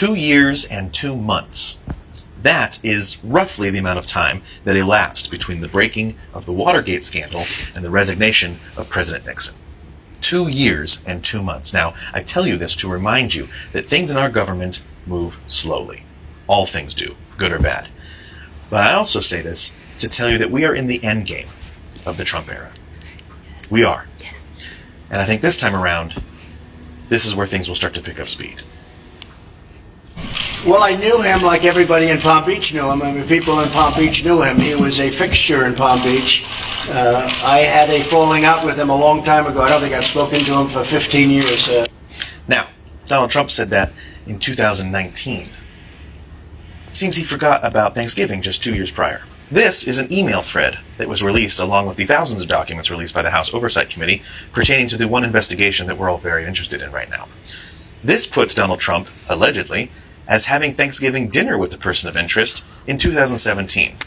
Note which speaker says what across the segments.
Speaker 1: 2 years and 2 months. That is roughly the amount of time that elapsed between the breaking of the Watergate scandal and the resignation of President Nixon. 2 years and 2 months. Now, I tell you this to remind you that things in our government move slowly. All things do, good or bad. But I also say this to tell you that we are in the end game of the Trump era. We are.
Speaker 2: Yes.
Speaker 1: And I think this time around, this is where things will start to pick up speed.
Speaker 3: Well, I knew him like everybody in Palm Beach knew him. I mean, people in Palm Beach knew him. He was a fixture in Palm Beach. I had a falling out with him a long time ago. I don't think I've spoken to him for 15 years.
Speaker 1: Now, Donald Trump said that in 2019. Seems he forgot about Thanksgiving just 2 years prior. This is an email thread that was released along with the thousands of documents released by the House Oversight Committee pertaining to the one investigation that we're all very interested in right now. This puts Donald Trump, allegedly, as having Thanksgiving dinner with the person of interest in 2017.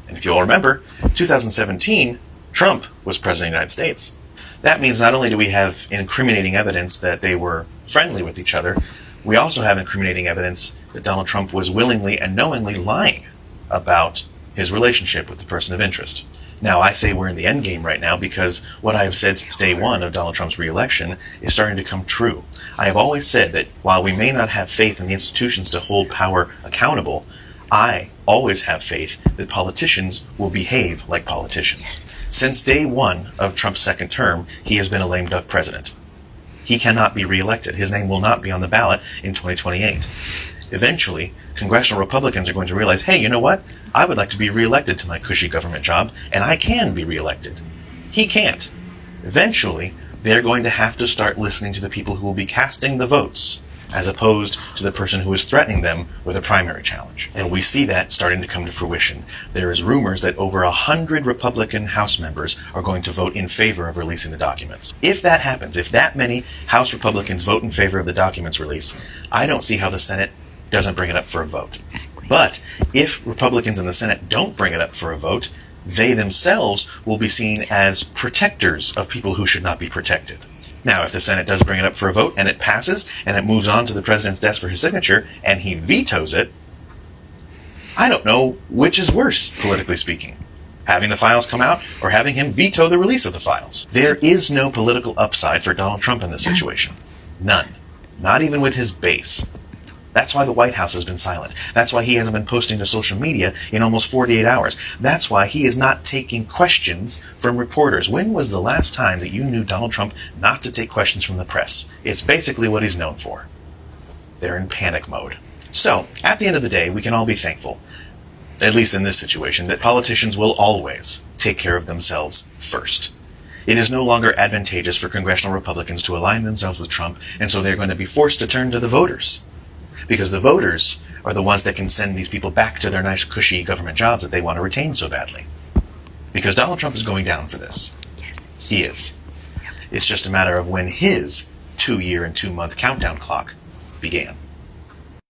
Speaker 1: And if you all remember, 2017, Trump was President of the United States. That means not only do we have incriminating evidence that they were friendly with each other, we also have incriminating evidence that Donald Trump was willingly and knowingly lying about his relationship with the person of interest. Now, I say we're in the end game right now because what I have said since day one of Donald Trump's re-election is starting to come true. I have always said that while we may not have faith in the institutions to hold power accountable, I always have faith that politicians will behave like politicians. Since day one of Trump's second term, he has been a lame duck president. He cannot be re-elected. His name will not be on the ballot in 2028. Eventually, congressional Republicans are going to realize, hey, you know what? I would like to be re-elected to my cushy government job, and I can be re-elected. He can't. Eventually, they're going to have to start listening to the people who will be casting the votes, as opposed to the person who is threatening them with a primary challenge. And we see that starting to come to fruition. There is rumors that over 100 Republican House members are going to vote in favor of releasing the documents. If that happens, if that many House Republicans vote in favor of the documents release, I don't see how the Senate doesn't bring it up for a vote. But if Republicans in the Senate don't bring it up for a vote, they themselves will be seen as protectors of people who should not be protected. Now, if the Senate does bring it up for a vote and it passes and it moves on to the president's desk for his signature and he vetoes it, I don't know which is worse, politically speaking. Having the files come out or having him veto the release of the files. There is no political upside for Donald Trump in this situation. None. Not even with his base. That's why the White House has been silent. That's why he hasn't been posting to social media in almost 48 hours. That's why he is not taking questions from reporters. When was the last time that you knew Donald Trump not to take questions from the press? It's basically what he's known for. They're in panic mode. So, at the end of the day, we can all be thankful, at least in this situation, that politicians will always take care of themselves first. It is no longer advantageous for congressional Republicans to align themselves with Trump, and so they're going to be forced to turn to the voters. Because the voters are the ones that can send these people back to their nice, cushy government jobs that they want to retain so badly. Because Donald Trump is going down for this. He is. It's just a matter of when his 2 year and 2 month countdown clock began.